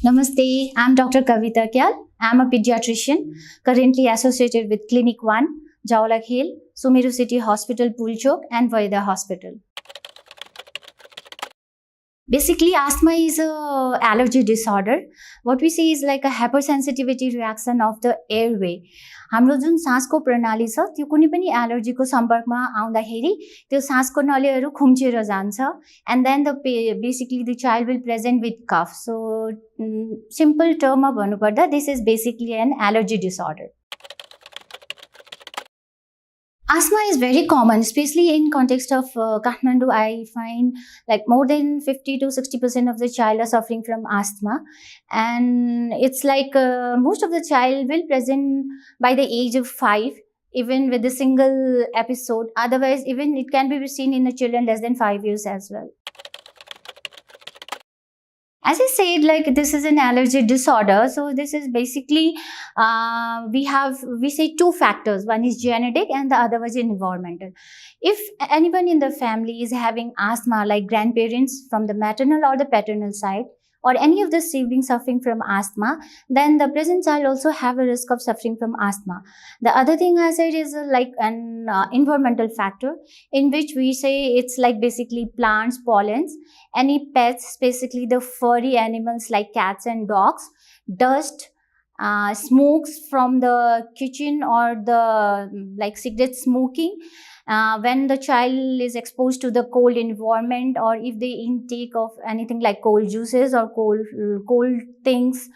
Namaste, I'm Dr. Kavita Kyal. I'm a pediatrician currently associated with Clinic 1, Jawalak Hill, Sumeru City Hospital, Pulchok, and Vaida Hospital. Basically, asthma is a allergy disorder. What we see is like a hypersensitivity reaction of the airway. हाम्रो जुन सासको प्रणाली छ त्यो कुनै पनि एलर्जीको सम्पर्कमा आउँदाखेरि त्यो सासको नलीहरू खुम्चिएर जान्छ and then the basically the child will present with cough so simple टर्ममा भन्नुपर्दा this is basically an allergy disorder Asthma is very common, especially in context of Kathmandu. I find like more than 50 to 60% of the child are suffering from asthma, and it's like most of the child will present by the age of 5, even with a single episode. Otherwise, even it can be seen in the children less than 5 years as well. As I said, like this is an allergy disorder. So this is basically we say two factors. One is genetic and the other was environmental. If anyone in the family is having asthma, like grandparents from the maternal or the paternal side, or any of the siblings suffering from asthma, then the present child also have a risk of suffering from asthma. The other thing I said is like an environmental factor, in which we say it's like basically plants, pollens, any pets, basically the furry animals like cats and dogs, dust, smokes from the kitchen or the like cigarette smoking, when the child is exposed to the cold environment, or if they intake of anything like cold juices or cold things,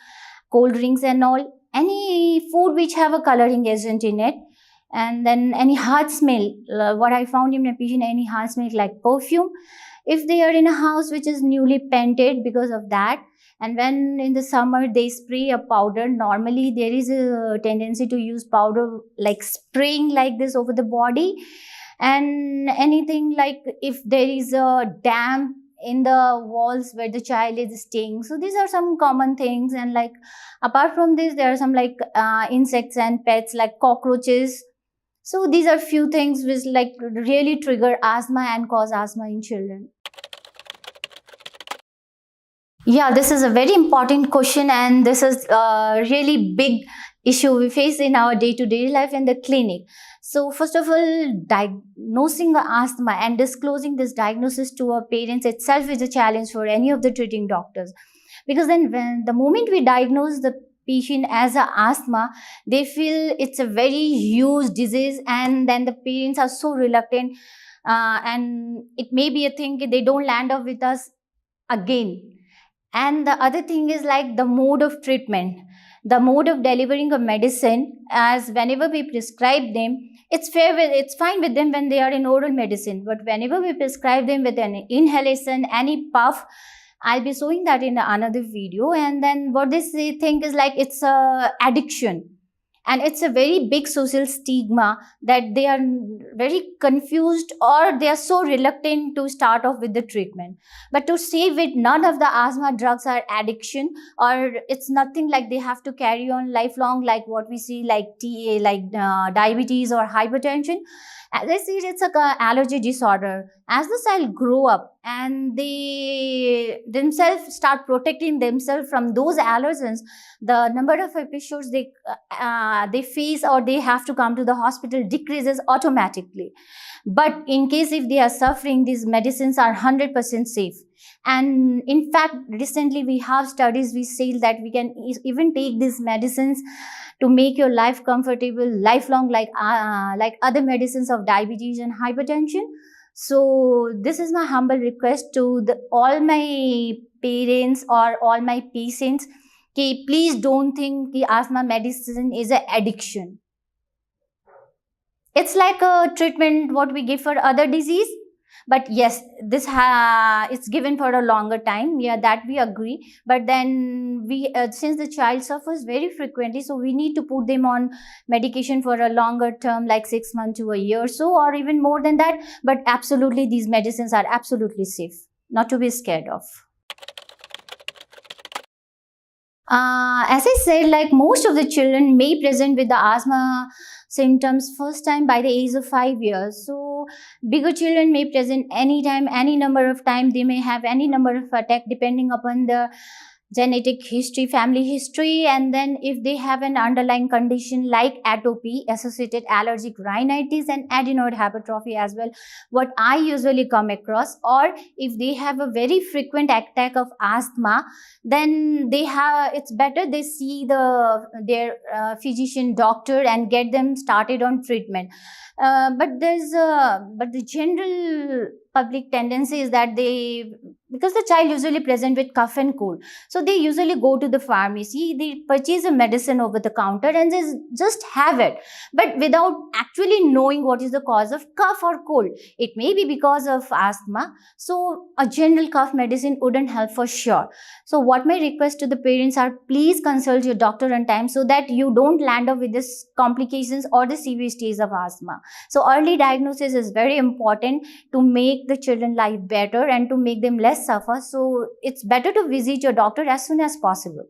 cold drinks and all, any food which have a coloring agent in it, and then any hard smell, what I found in my patient, any hard smell like perfume, if they are in a house which is newly painted because of that, and when in the summer they spray a powder, normally there is a tendency to use powder like spraying like this over the body, and anything like if there is a damp in the walls where the child is staying. So these are some common things, and like apart from this there are some like insects and pets like cockroaches. So these are few things which like really trigger asthma and cause asthma in children. Yeah, this is a very important question, and this is a really big issue we face in our day-to-day life in the clinic. So first of all, diagnosing asthma and disclosing this diagnosis to our parents itself is a challenge for any of the treating doctors, because then when the moment we diagnose the patient as a asthma, they feel it's a very huge disease, and then the parents are so reluctant, and it may be a thing they don't land up with us again. And the other thing is like the mode of treatment, the mode of delivering a medicine, as whenever we prescribe them, it's fine with them when they are in oral medicine, but whenever we prescribe them with an inhalation, any puff, I'll be showing that in another video. And then what they think is like it's a addiction, and it's a very big social stigma that they are very confused, or they are so reluctant to start off with the treatment. But to say with none of the asthma drugs are addiction, or it's nothing like they have to carry on lifelong, like what we see like TA, like diabetes or hypertension. As I said, it's a allergy disorder. As the child grow up and they themselves start protecting themselves from those allergens, the number of episodes they face or they have to come to the hospital decreases automatically. But in case if they are suffering, these medicines are 100% safe. And in fact, recently we have studies which say that we can even take these medicines to make your life comfortable lifelong, like other medicines of diabetes and hypertension. So this is my humble request to all my parents or all my patients, कि please don't think कि asthma medicine is an addiction. It's like a treatment what we give for other disease. But yes, this it's given for a longer time. Yeah, that we agree. But then we, since the child suffers very frequently, so we need to put them on medication for a longer term, like 6 months to a year or so, or even more than that. But absolutely, these medicines are absolutely safe, not to be scared of. As I said, like most of the children may present with the asthma symptoms first time by the age of 5 years. So bigger children may present anytime, any number of time. They may have any number of attack depending upon genetic history, family history, and then if they have an underlying condition like atopy, associated allergic rhinitis, and adenoid hypertrophy as well, what I usually come across, or if they have a very frequent attack of asthma, then they have, it's better they see their physician doctor and get them started on treatment. But the general public tendency is that they, because the child usually present with cough and cold, so they usually go to the pharmacy, they purchase a medicine over the counter and they just have it, but without actually knowing what is the cause of cough or cold. It may be because of asthma, so a general cough medicine wouldn't help for sure. So what my request to the parents are, please consult your doctor on time so that you don't land up with this complications or the severe stage of asthma. So early diagnosis is very important to make the children life better and to make them less suffer. So it's better to visit your doctor as soon as possible.